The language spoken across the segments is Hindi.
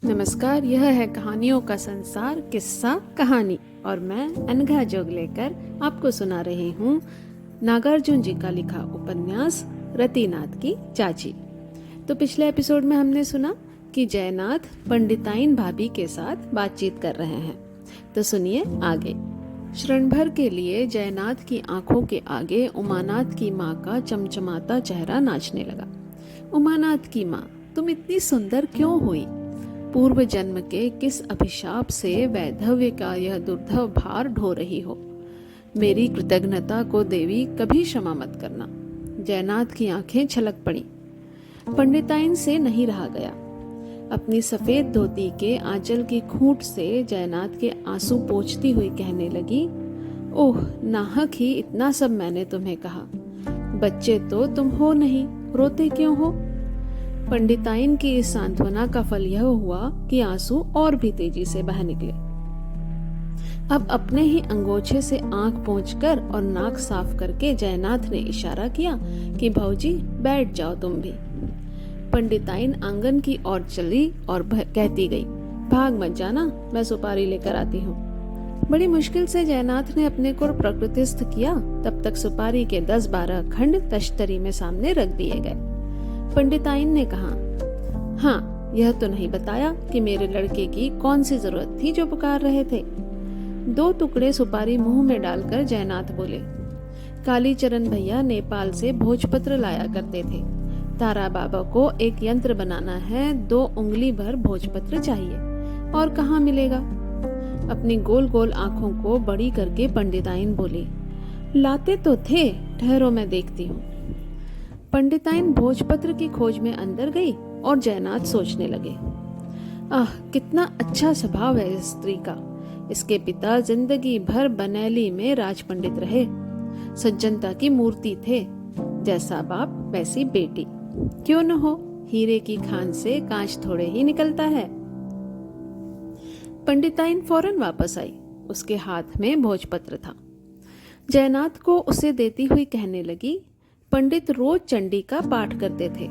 नमस्कार, यह है कहानियों का संसार किस्सा कहानी और मैं अनघा जोग लेकर आपको सुना रही हूँ नागार्जुन जी का लिखा उपन्यास रतिनाथ की चाची। तो पिछले एपिसोड में हमने सुना कि जयनाथ पंडिताइन भाभी के साथ बातचीत कर रहे हैं। तो सुनिए आगे। क्षण भर के लिए जयनाथ की आंखों के आगे उमानाथ की माँ का चमचमाता चेहरा नाचने लगा। उमानाथ की माँ, तुम इतनी सुंदर क्यों हुई? पूर्व जन्म के किस अभिशाप से वैधव्य का यह दुर्धव भार ढो रही हो? मेरी कृतज्ञता को देवी कभी क्षमा मत करना। जयनाथ की आंखें छलक पड़ी। पंडिताइन से नहीं रहा गया। अपनी सफेद धोती के आंचल की खूंट से जयनाथ के आंसू पोंछती हुई कहने लगी, ओह नाहक ही इतना सब मैंने तुम्हें कहा। बच्चे तो तुम हो नहीं, रोते क्यों हो? पंडिताइन की इस सांत्वना का फल यह हुआ कि आंसू और भी तेजी से बह निकले। अब अपने ही अंगोछे से आंख पोंछकर और नाक साफ करके जयनाथ ने इशारा किया कि भौजी बैठ जाओ तुम भी। पंडिताइन आंगन की ओर चली और कहती गई, भाग मत जाना, मैं सुपारी लेकर आती हूँ। बड़ी मुश्किल से जयनाथ ने अपने को प्रकृतिस्थ किया। तब तक सुपारी के 10-12 खंड तश्तरी में सामने रख दिए गए। पंडिताइन ने कहा, हाँ, यह तो नहीं बताया कि मेरे लड़के की कौन सी जरूरत थी जो पुकार रहे थे। 2 टुकड़े सुपारी मुंह में डालकर जयनाथ बोले, कालीचरण भैया नेपाल से भोजपत्र लाया करते थे। तारा बाबा को एक यंत्र बनाना है, 2 उंगली भर भोजपत्र चाहिए, और कहाँ मिलेगा? अपनी गोल गोल आंखों को बड़ी करके पंडिताइन बोली, लाते तो थे, ठहरो मैं देखती हूँ। पंडिताइन भोजपत्र की खोज में अंदर गई और जयनाथ सोचने लगे, आह कितना अच्छा स्वभाव है इस स्त्री का। इसके पिता जिंदगी भर बनेली में राजपंडित रहे, सज्जनता की मूर्ति थे। जैसा बाप वैसी बेटी, क्यों न हो, हीरे की खान से कांच थोड़े ही निकलता है। पंडिताइन फौरन वापस आई। उसके हाथ में भोजपत्र था। जयनाथ को उसे देती हुई कहने लगी, पंडित रोज चंडी का पाठ करते थे।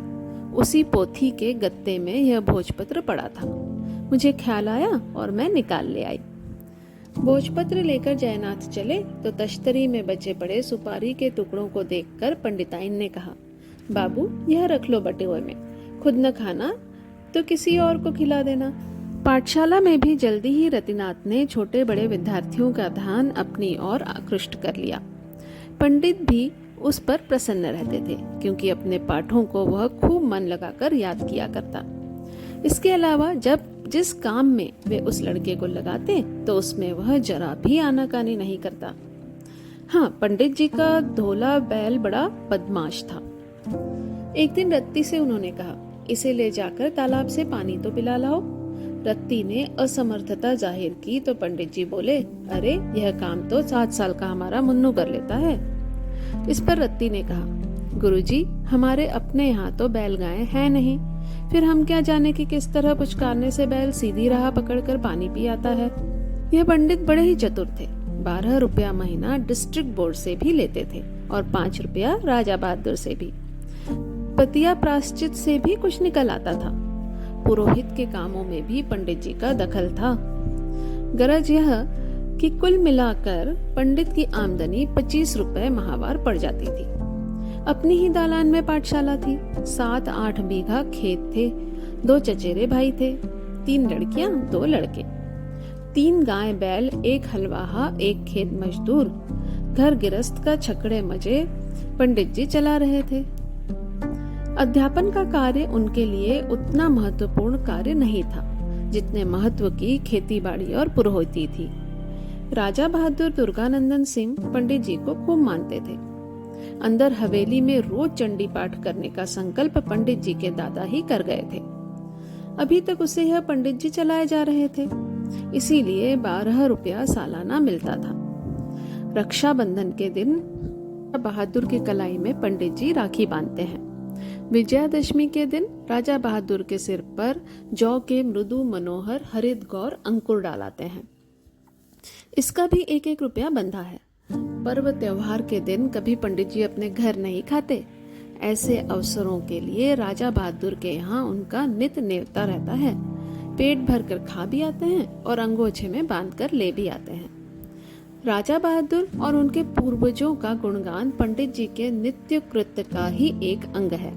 उसी पोथी के गत्ते में यह भोजपत्र पड़ा था। मुझे ख्याल आया और मैं निकाल ले आई। भोजपत्र लेकर जयनाथ चले तो तश्तरी में बचे पड़े सुपारी के टुकड़ों को देखकर पंडिताइन ने कहा, बाबू यह रख लो बटुए में, खुद न खाना तो किसी और को खिला देना। पाठशाला में भी जल्दी ही रतिनाथ ने छोटे बड़े विद्यार्थियों का ध्यान अपनी ओर आकृष्ट कर लिया। पंडित भी उस पर प्रसन्न रहते थे, क्योंकि अपने पाठों को वह खूब मन लगाकर याद किया करता। इसके अलावा जब जिस काम में वे उस लड़के को लगाते तो उसमें वह जरा भी आनाकानी नहीं करता। हाँ, पंडित जी का धोला बैल बड़ा बदमाश था। एक दिन रत्ती से उन्होंने कहा, इसे ले जाकर तालाब से पानी तो पिला लाओ। रत्ती ने असमर्थता जाहिर की तो पंडित जी बोले, अरे यह काम तो 7 साल का हमारा मुन्नू कर लेता है। इस पर रत्ती ने कहा, गुरुजी हमारे अपने यहाँ तो बैल गाय है नहीं, फिर हम क्या जाने कि किस तरह पुचकारने से बैल सीधी राह पकड़कर पानी पी आता है। यह पंडित बड़े ही चतुर थे। 12 रुपया महीना डिस्ट्रिक्ट बोर्ड से भी लेते थे और 5 रुपया राजा बहादुर से भी। पतिया प्राश्चित से भी कुछ निकल आता था। पुरोहित के कामों में भी पंडित जी का दखल था। गरज यह कि कुल मिलाकर पंडित की आमदनी 25 रुपए माहवार पड़ जाती थी। अपनी ही दालान में पाठशाला थी, 7-8 बीघा खेत थे, 2 चचेरे भाई थे, 3 लड़कियां 2 लड़के, 3 गाय बैल, 1 हलवाहा, 1 खेत मजदूर। घर गिरस्त का छकड़े मजे पंडित जी चला रहे थे। अध्यापन का कार्य उनके लिए उतना महत्वपूर्ण कार्य नहीं था जितने महत्व की खेतीबाड़ी और पुरोहिती थी। राजा बहादुर दुर्गानंदन सिंह पंडित जी को खूब मानते थे। अंदर हवेली में रोज चंडी पाठ करने का संकल्प पंडित जी के दादा ही कर गए थे। अभी तक उसे यह पंडित जी चलाए जा रहे थे, इसीलिए 12 रुपया सालाना मिलता था। रक्षाबंधन के दिन बहादुर की कलाई में पंडित जी राखी बांधते हैं। विजयादशमी के दिन राजा बहादुर के सिर पर जौ के मृदु मनोहर हरित गौर अंकुर डालाते हैं। इसका भी 1-1 रुपया बंधा है। पर्व त्योहार के दिन कभी पंडित जी अपने घर नहीं खाते। ऐसे अवसरों के लिए राजा बहादुर के यहाँ उनका नित नेवता रहता है पेट भर कर खा भी आते हैं और अंगोछे में बांध कर ले भी आते हैं। राजा बहादुर और उनके पूर्वजों का गुणगान पंडित जी के नित्य कृत्य का ही एक अंग है।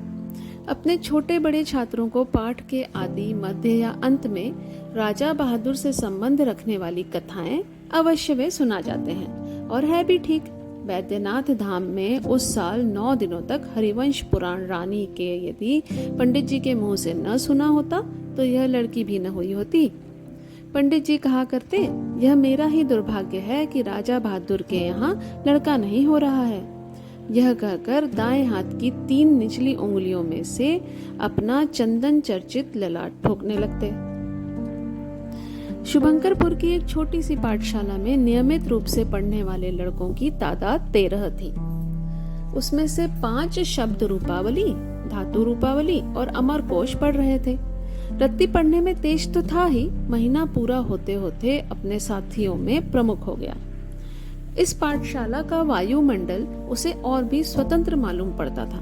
अपने छोटे बड़े छात्रों को पाठ के आदि, मध्य या अंत में राजा बहादुर से संबंध रखने वाली कथाएं अवश्य वे सुना जाते हैं। और है भी ठीक। बैद्यनाथ धाम में उस साल 9 दिनों तक हरिवंश पुराण रानी के यदि पंडित जी के मुंह से न सुना होता तो यह लड़की भी न हुई होती। पंडित जी कहा करते, यह मेरा ही दुर्भाग्य है कि राजा बहादुर के यहाँ लड़का नहीं हो रहा है। यह कहकर दाएं हाथ की 3 निचली उंगलियों में से अपना चंदन चर्चित ललाट ठोकने लगते। शुभंकरपुर की एक छोटी सी पाठशाला में नियमित रूप से पढ़ने वाले लड़कों की तादाद 13 थी। उसमें से 5 शब्द रूपावली, धातु रूपावली और अमरकोश पढ़ रहे थे। रत्ती पढ़ने में तेज तो था ही, महीना पूरा होते होते अपने साथियों में प्रमुख हो गया। इस पाठशाला का वायुमंडल उसे और भी स्वतंत्र मालूम पड़ता था।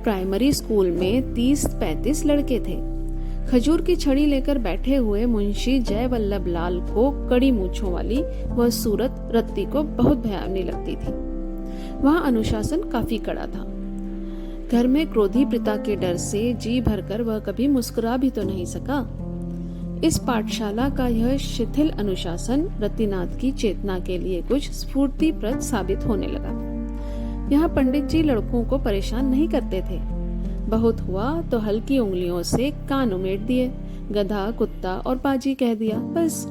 प्राइमरी स्कूल में 30-35 लड़के थे। खजूर की छड़ी लेकर बैठे हुए मुंशी जय वल्लभ लाल को कड़ी मूछों वाली वह सूरत रत्ती को बहुत भयावनी लगती थी। वहाँ अनुशासन काफी कड़ा था। घर में क्रोधी पिता के डर से जी भरकर वह कभी मुस्कुरा भी तो नहीं सका। इस पाठशाला का यह शिथिल अनुशासन रतिनाथ की चेतना के लिए कुछ स्फूर्तिप्रद साबित होने लगा। यहाँ पंडित जी लड़कों को परेशान नहीं करते थे। बहुत हुआ तो हल्की उंगलियों से कान उमेड़ दिए, गधा, कुत्ता और बाजी कह दिया, बस।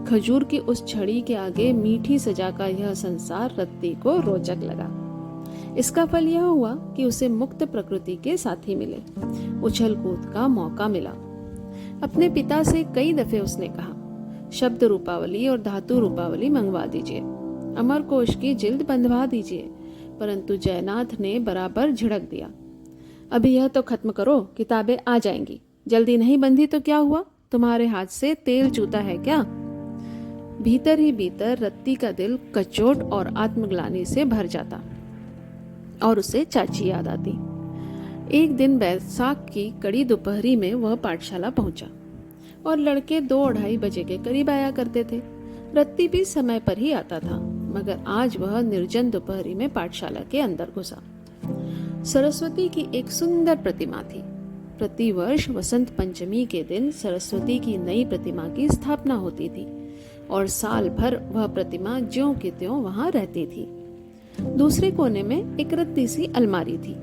खजूर की उस छड़ी के आगे मीठी सजा का यह संसार रत्ती को रोचक लगा। इसका फल यह हुआ कि उसे मुक्त प्रकृति के साथी मिले, उछल कूद का मौका मिला। अपने पिता से कई दफे उसने कहा, शब्द रूपावली और धातु रूपावली मंगवा दीजिए, अमरकोश की जिल्द बंधवा दीजिए, परंतु जयनाथ ने बराबर झिड़क दिया, अभी यह तो खत्म करो, किताबें आ जाएंगी। जल्दी नहीं बंधी तो क्या हुआ, तुम्हारे हाथ से तेल चूता है क्या? भीतर ही भीतर रत्ती का दिल कचोट और आत्मग्लानि से भर जाता और उसे चाची याद आती। एक दिन बैसाख की कड़ी दोपहरी में वह पाठशाला पहुंचा और लड़के 2-2:30 बजे के करीब आया करते थे। रत्ती भी समय पर ही आता था, मगर आज वह निर्जन दोपहरी में पाठशाला के अंदर घुसा। सरस्वती की एक सुंदर प्रतिमा थी। प्रतिवर्ष वसंत पंचमी के दिन सरस्वती की नई प्रतिमा की स्थापना होती थी और साल भर वह प्रतिमा ज्यों की त्यों वहां रहती थी। दूसरे कोने में एक रत्ती सी अलमारी थी।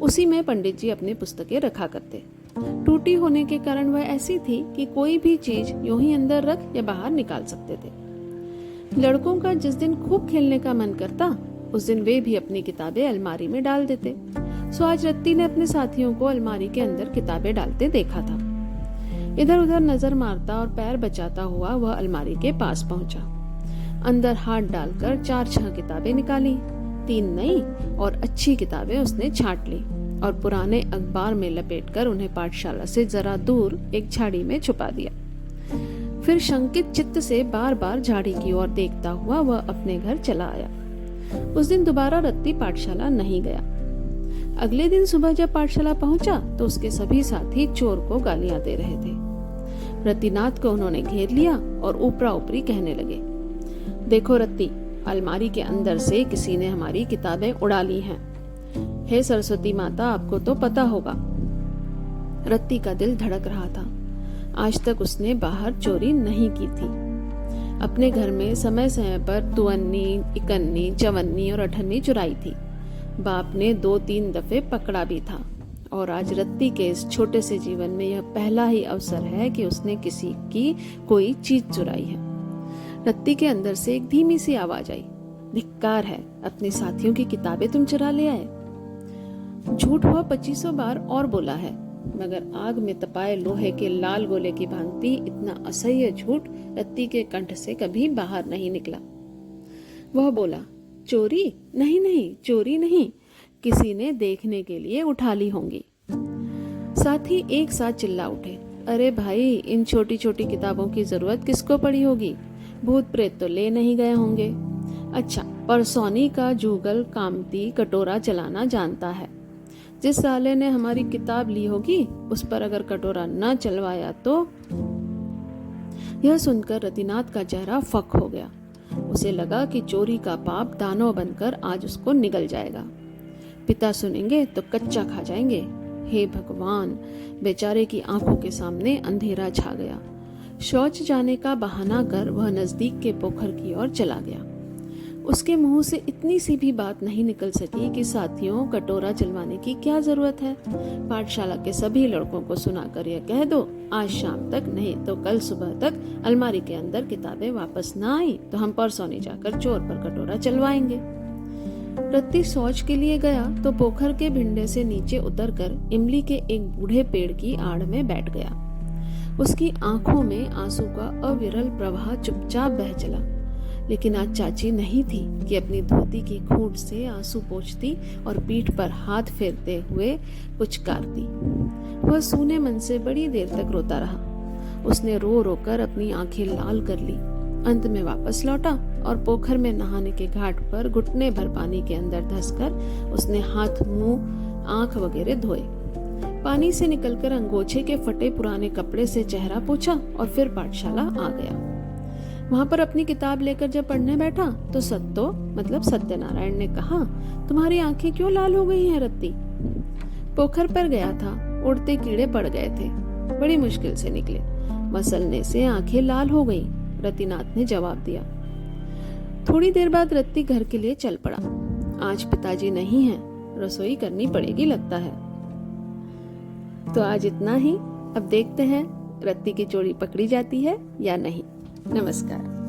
उसी में पंडित जी अपनी पुस्तकें रखा करते। टूटी होने के कारण वह ऐसी थी कि कोई भी चीज यूं ही अंदर रख या बाहर निकाल सकते थे। लड़कों का जिस दिन खूब खेलने का मन करता, उस दिन वे भी अपनी किताबें अलमारी में डाल देते। सो आज रत्ती ने अपने साथियों को अलमारी के अंदर किताबें डालते देखा था। इधर उधर नजर मारता और पैर बचाता हुआ वह अलमारी के पास पहुंचा। अंदर हाथ डालकर 4-6 किताबें निकाली। 3 नई और अच्छी किताबें उसने छांट ली और पुराने अखबार में लपेटकर उन्हें पाठशाला से जरा दूर एक झाड़ी में छुपा दिया। फिर शंकित चित्त से बार बार झाड़ी की ओर देखता हुआ वह अपने घर चला आया। उस दिन दोबारा रत्ती पाठशाला नहीं गया। अगले दिन सुबह जब पाठशाला पहुंचा तो उसके सभी साथी चोर को गालियां दे रहे थे। रतिनाथ को उन्होंने घेर लिया और ऊपरा ऊपरी कहने लगे, देखो रत्ती, अलमारी के अंदर से किसी ने हमारी किताबें उड़ा ली हैं। हे सरस्वती माता, आपको तो पता होगा। रत्ती का दिल धड़क रहा था। आज तक उसने बाहर चोरी नहीं की थी। अपने घर में समय समय पर तुअन्नी, इकन्नी, चवन्नी और अठन्नी चुराई थी। बाप ने 2-3 दफे पकड़ा भी था और आज रत्ती के इस छोटे से जीवन में यह पहला ही अवसर है कि उसने किसी की कोई चीज चुराई है। रत्ती के अंदर से एक धीमी सी आवाज आई, धिक्कार है, अपने साथियों की किताबें तुम चुरा ले आए। झूठ हुआ 2500 बार और बोला है, मगर आग में तपाए लोहे के लाल गोले की भांति इतना असह्य झूठ रत्ती के कंठ से कभी बाहर नहीं निकला। वह बोला, चोरी नहीं नहीं, चोरी नहीं, किसी ने देखने के लिए उठा ली होंगी। साथी एक साथ चिल्ला उठे, अरे भाई, इन छोटी छोटी किताबों की जरूरत किसको पड़ी होगी? भूत प्रेत तो ले नहीं गए होंगे। अच्छा, परसौनी का जुगल कामती कटोरा चलाना जानता है। जिस साले ने हमारी किताब ली होगी उस पर अगर कटोरा न चलवाया तो यह सुनकर रतिनाथ का चेहरा फक हो गया। उसे लगा कि चोरी का पाप दानव बनकर आज उसको निगल जाएगा। पिता सुनेंगे तो कच्चा खा जाएंगे। हे भगवान, बेचारे की आंखों के सामने अंधेरा छा गया। शौच जाने का बहाना कर वह नजदीक के पोखर की ओर चला गया। उसके मुंह से इतनी सी भी बात नहीं निकल सकी कि साथियों, कटोरा चलवाने की क्या जरूरत है। पाठशाला के सभी लड़कों को सुनाकर यह कह दो, आज शाम तक नहीं तो कल सुबह तक अलमारी के अंदर किताबें वापस ना आई तो हम परसों जाकर चोर पर कटोरा चलवाएंगे। रत्ती शौच के लिए गया तो पोखर के भिंडे से नीचे उतरकर इमली के एक बूढ़े पेड़ की आड़ में बैठ गया। उसकी आंखों में आंसू का अविरल प्रवाह चुपचाप बह चला। लेकिन आज चाची नहीं थी कि अपनी धोती की खूंट से आंसू पोंछती और पीठ पर हाथ फेरते हुए पुचकारती। वह सूने मन से बड़ी देर तक रोता रहा। उसने रो रो कर अपनी आंखें लाल कर ली। अंत में वापस लौटा और पोखर में नहाने के घाट पर घुटने भर पानी के अंदर धंसकर उसने हाथ, मुंह, आंख वगैरह धोए। पानी से निकलकर अंगोछे के फटे पुराने कपड़े से चेहरा पोंछा और फिर पाठशाला आ गया। वहां पर अपनी किताब लेकर जब पढ़ने बैठा तो सत्यनारायण ने कहा, तुम्हारी आंखें क्यों लाल हो गई हैं रत्ती? पोखर पर गया था, उड़ते कीड़े पड़ गए थे, बड़ी मुश्किल से निकले, मसलने से आंखें लाल हो गई, रतिनाथ ने जवाब दिया। थोड़ी देर बाद रत्ती घर के लिए चल पड़ा। आज पिताजी नहीं हैं, रसोई करनी पड़ेगी लगता है। तो आज इतना ही। अब देखते हैं रत्ती की चोरी पकड़ी जाती है या नहीं। नमस्कार।